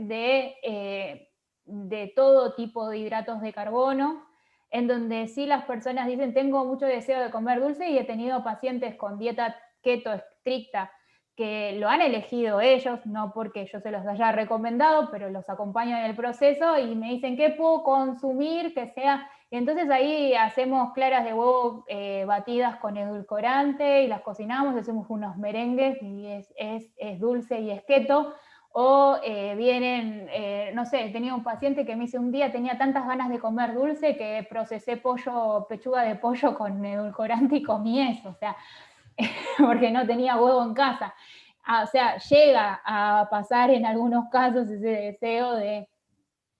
de todo tipo de hidratos de carbono, en donde sí las personas dicen, tengo mucho deseo de comer dulce, y he tenido pacientes con dieta keto estricta que lo han elegido ellos, no porque yo se los haya recomendado, pero los acompaño en el proceso y me dicen, ¿qué puedo consumir que sea? Y entonces ahí hacemos claras de huevo batidas con edulcorante y las cocinamos, hacemos unos merengues y es dulce y es keto. O vienen, no sé, tenía un paciente que me dice un día, tenía tantas ganas de comer dulce que procesé pechuga de pollo con edulcorante y comí eso, o sea, porque no tenía huevo en casa. O sea, llega a pasar en algunos casos ese deseo de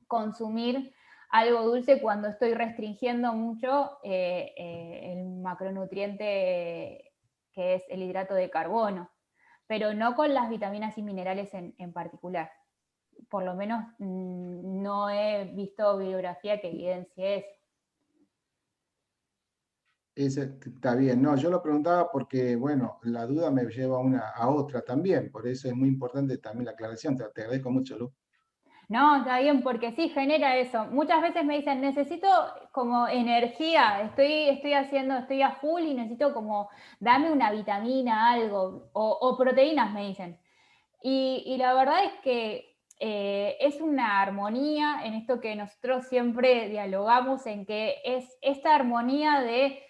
consumir algo dulce cuando estoy restringiendo mucho el macronutriente que es el hidrato de carbono, pero no con las vitaminas y minerales en particular. Por lo menos no he visto bibliografía que evidencie eso. Está bien, no, yo lo preguntaba porque, bueno, la duda me lleva a otra también, por eso es muy importante también la aclaración, te agradezco mucho, Lu. No, está bien, porque sí genera eso. Muchas veces me dicen, necesito como energía, estoy a full y necesito como, dame una vitamina, algo, o proteínas, me dicen. Y la verdad es que es una armonía en esto que nosotros siempre dialogamos, en que es esta armonía de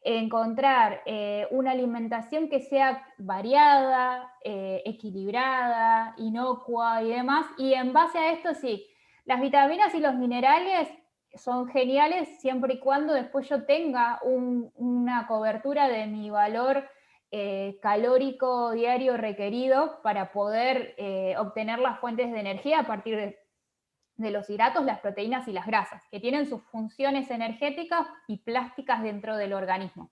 encontrar una alimentación que sea variada, equilibrada, inocua y demás. Y en base a esto, sí, las vitaminas y los minerales son geniales siempre y cuando después yo tenga una cobertura de mi valor calórico diario requerido para poder obtener las fuentes de energía a partir de los hidratos, las proteínas y las grasas, que tienen sus funciones energéticas y plásticas dentro del organismo.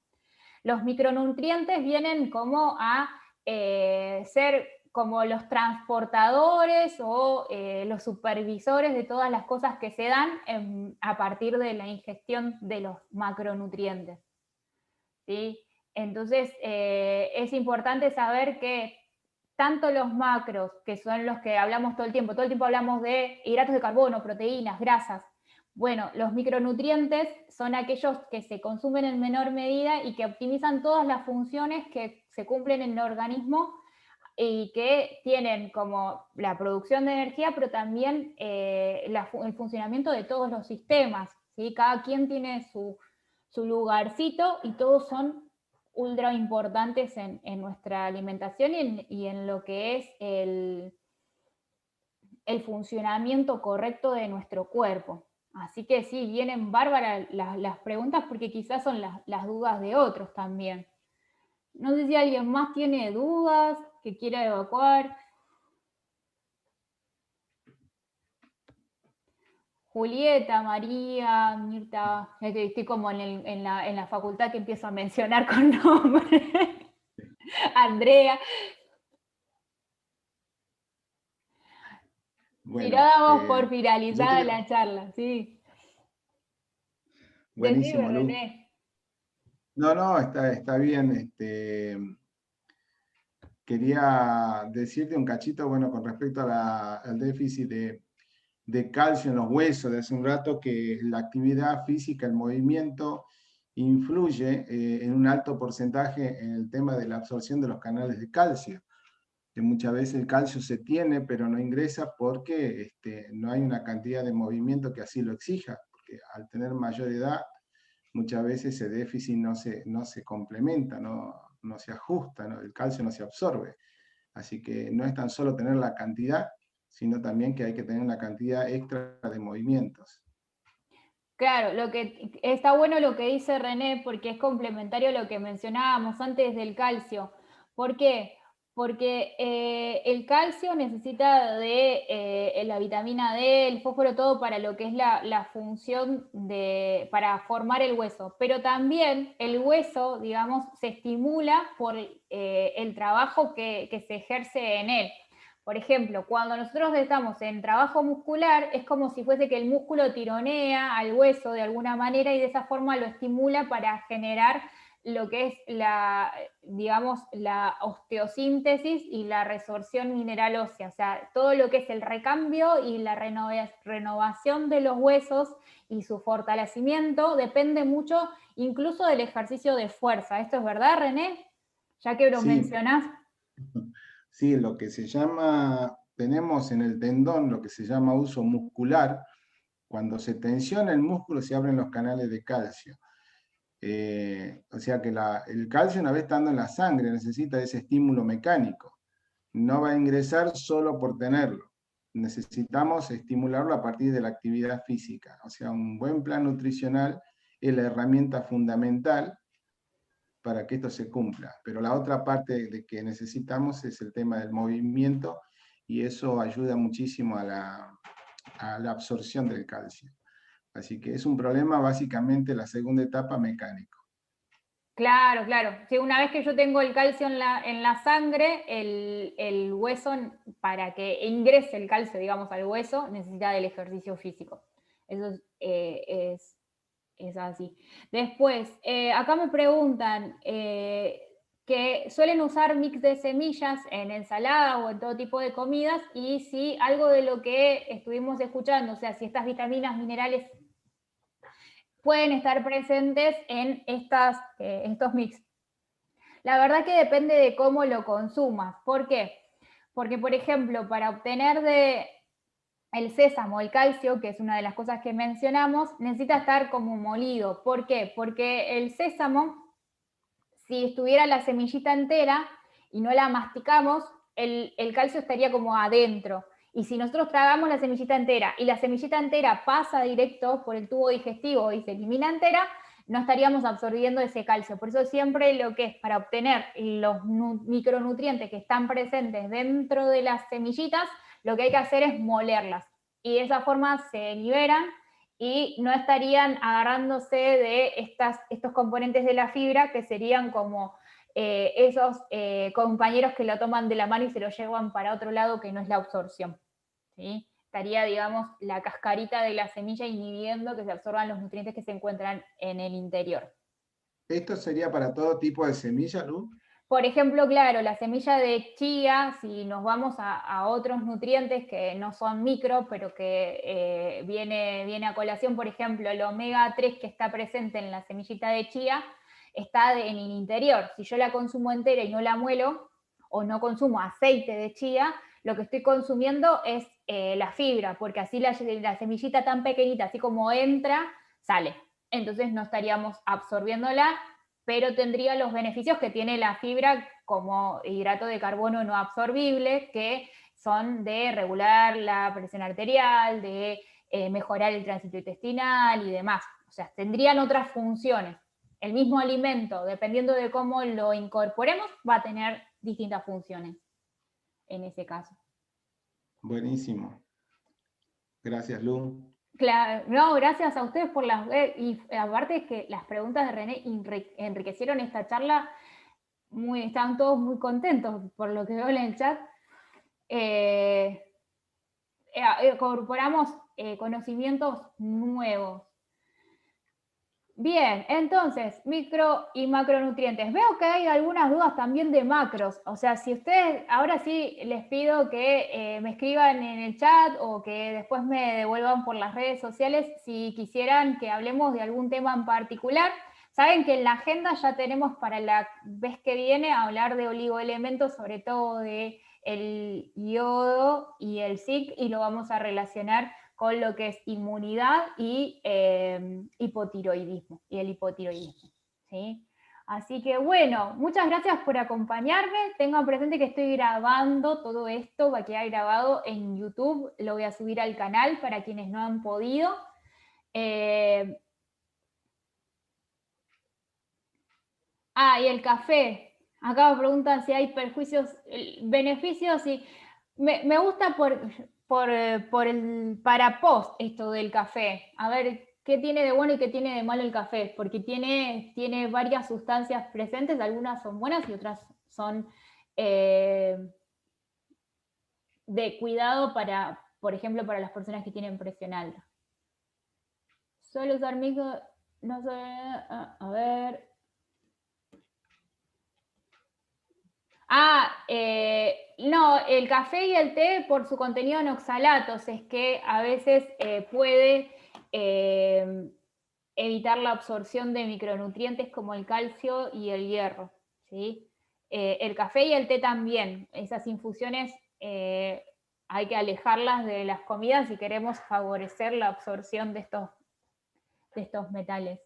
Los micronutrientes vienen como a ser como los transportadores o los supervisores de todas las cosas que se dan a partir de la ingestión de los macronutrientes, ¿sí? Entonces, es importante saber que tanto los macros, que son los que hablamos todo el tiempo hablamos de hidratos de carbono, proteínas, grasas. Bueno, los micronutrientes son aquellos que se consumen en menor medida y que optimizan todas las funciones que se cumplen en el organismo y que tienen como la producción de energía, pero también el funcionamiento de todos los sistemas, ¿sí? Cada quien tiene su lugarcito y todos son ultra importantes en nuestra alimentación y en lo que es el funcionamiento correcto de nuestro cuerpo. Así que sí, vienen bárbaras las preguntas porque quizás son las dudas de otros también. No sé si alguien más tiene dudas que quiera evacuar. Julieta, María, Mirta, es que estoy como en la facultad que empiezo a mencionar con nombre. Andrea. Si no Bueno, damos por yo finalizada quiero, la charla, sí. Decime, buenísimo, Lu. René. No, no, está bien. Quería decirte un cachito, bueno, con respecto a al déficit de calcio en los huesos de hace un rato, que la actividad física, el movimiento, influye en un alto porcentaje en el tema de la absorción de los canales de calcio, que muchas veces el calcio se tiene, pero no ingresa porque no hay una cantidad de movimiento que así lo exija, porque al tener mayor edad, muchas veces ese déficit no se complementa, no se ajusta, ¿no? El calcio no se absorbe. Así que no es tan solo tener la cantidad, sino también que hay que tener una cantidad extra de movimientos. Claro, lo que está bueno lo que dice René, porque es complementario a lo que mencionábamos antes del calcio. ¿Por qué? Porque el calcio necesita de la vitamina D, el fósforo, todo para lo que es la función para formar el hueso. Pero también el hueso, digamos, se estimula por el trabajo que se ejerce en él. Por ejemplo, cuando nosotros estamos en trabajo muscular, es como si fuese que el músculo tironea al hueso de alguna manera y de esa forma lo estimula para generar lo que es digamos, la osteosíntesis y la resorción mineral ósea, o sea, todo lo que es el recambio y la renovación de los huesos y su fortalecimiento depende mucho incluso del ejercicio de fuerza. ¿Esto es verdad, René? Ya que lo Sí, mencionás. sí, lo que se llama, tenemos en el tendón lo que se llama uso muscular. Cuando se tensiona el músculo se abren los canales de calcio. O sea que el calcio, una vez estando en la sangre, necesita ese estímulo mecánico. No va a ingresar solo por tenerlo. Necesitamos estimularlo a partir de la actividad física. O sea, un buen plan nutricional es la herramienta fundamental para que esto se cumpla. Pero la otra parte de que necesitamos es el tema del movimiento y eso ayuda muchísimo a la absorción del calcio. Así que es un problema básicamente la segunda etapa mecánico. Claro, claro. Sí, una vez que yo tengo el calcio en la sangre, el hueso, para que ingrese el calcio, digamos, al hueso, necesita del ejercicio físico. Eso es así. Después, acá me preguntan que suelen usar mix de semillas en ensalada o en todo tipo de comidas y si algo de lo que estuvimos escuchando, o sea, si estas vitaminas, minerales pueden estar presentes en estos mix. La verdad que depende de cómo lo consumas. ¿Por qué? Porque, por ejemplo, para obtener el sésamo, el calcio, que es una de las cosas que mencionamos, necesita estar como molido. ¿Por qué? Porque el sésamo, si estuviera la semillita entera y no la masticamos, el calcio estaría como adentro. Y si nosotros tragamos la semillita entera y la semillita entera pasa directo por el tubo digestivo y se elimina entera, no estaríamos absorbiendo ese calcio. Por eso siempre lo que es para obtener los micronutrientes que están presentes dentro de las semillitas, lo que hay que hacer es molerlas. Y de esa forma se liberan y no estarían agarrándose de estos componentes de la fibra que serían como esos compañeros que lo toman de la mano y se lo llevan para otro lado que no es la absorción. ¿Sí? Estaría, digamos, la cascarita de la semilla inhibiendo que se absorban los nutrientes que se encuentran en el interior. ¿Esto sería para todo tipo de semillas, Lu? Por ejemplo, claro, la semilla de chía, si nos vamos a otros nutrientes que no son micro, pero que viene a colación, por ejemplo, el omega 3 que está presente en la semillita de chía, está en el interior. Si yo la consumo entera y no la muelo, o no consumo aceite de chía, lo que estoy consumiendo es la fibra, porque así la semillita tan pequeñita, así como entra, sale. Entonces no estaríamos absorbiéndola, pero tendría los beneficios que tiene la fibra como hidrato de carbono no absorbible, que son de regular la presión arterial, de mejorar el tránsito intestinal y demás. O sea, tendrían otras funciones. El mismo alimento, dependiendo de cómo lo incorporemos, va a tener distintas funciones en ese caso. Buenísimo. Gracias, Lu. Claro, no, gracias a ustedes por las... y aparte es que las preguntas de René enriquecieron esta charla, estaban todos muy contentos por lo que veo en el chat. Incorporamos conocimientos nuevos. Bien, entonces, micro y macronutrientes. Veo que hay algunas dudas también de macros. O sea, si ustedes, ahora sí les pido que me escriban en el chat o que después me devuelvan por las redes sociales si quisieran que hablemos de algún tema en particular. Saben que en la agenda ya tenemos para la vez que viene hablar de oligoelementos, sobre todo de el yodo y el zinc, y lo vamos a relacionar con lo que es inmunidad y hipotiroidismo, y el hipotiroidismo, ¿sí? Así que bueno, muchas gracias por acompañarme. Tengan presente que estoy grabando todo esto, va a quedar grabado en YouTube, lo voy a subir al canal para quienes no han podido. Y el café. Acá me preguntan si hay perjuicios, beneficios, y me gusta para post esto del café. A ver qué tiene de bueno y qué tiene de malo el café, porque tiene varias sustancias presentes, algunas son buenas y otras son de cuidado para, por ejemplo, para las personas que tienen presión alta. Solo usar micro, no sé, a ver. No, el café y el té por su contenido en oxalatos es que a veces puede evitar la absorción de micronutrientes como el calcio y el hierro, ¿sí? El café y el té también, esas infusiones hay que alejarlas de las comidas si queremos favorecer la absorción de estos metales.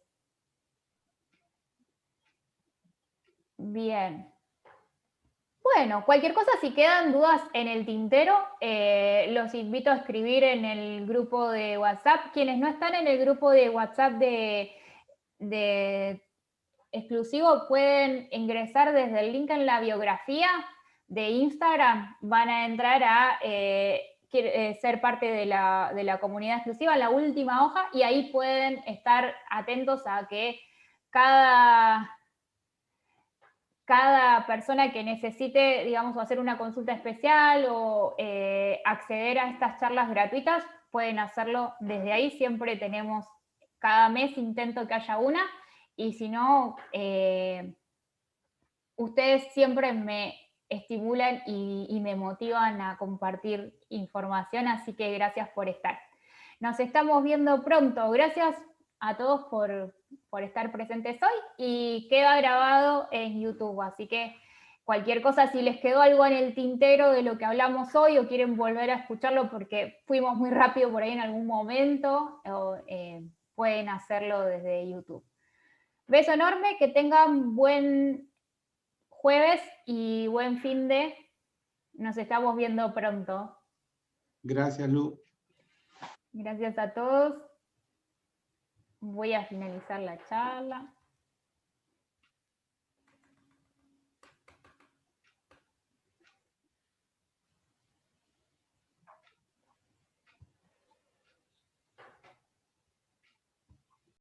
Bien. Bueno, cualquier cosa, si quedan dudas en el tintero, los invito a escribir en el grupo de WhatsApp. Quienes no están en el grupo de WhatsApp de exclusivo pueden ingresar desde el link en la biografía de Instagram. Van a entrar a ser parte de la comunidad exclusiva en la última hoja y ahí pueden estar atentos a que cada persona que necesite, digamos, hacer una consulta especial o acceder a estas charlas gratuitas, pueden hacerlo desde ahí. Siempre tenemos, cada mes intento que haya una, y si no, ustedes siempre me estimulan y me motivan a compartir información, así que gracias por estar. Nos estamos viendo pronto. Gracias a todos por estar presentes hoy y queda grabado en YouTube, así que cualquier cosa, si les quedó algo en el tintero de lo que hablamos hoy o quieren volver a escucharlo porque fuimos muy rápido por ahí en algún momento, pueden hacerlo desde YouTube. Beso enorme, que tengan buen jueves y buen fin de. Nos estamos viendo pronto. Gracias, Lu. Gracias a todos. Voy a finalizar la charla.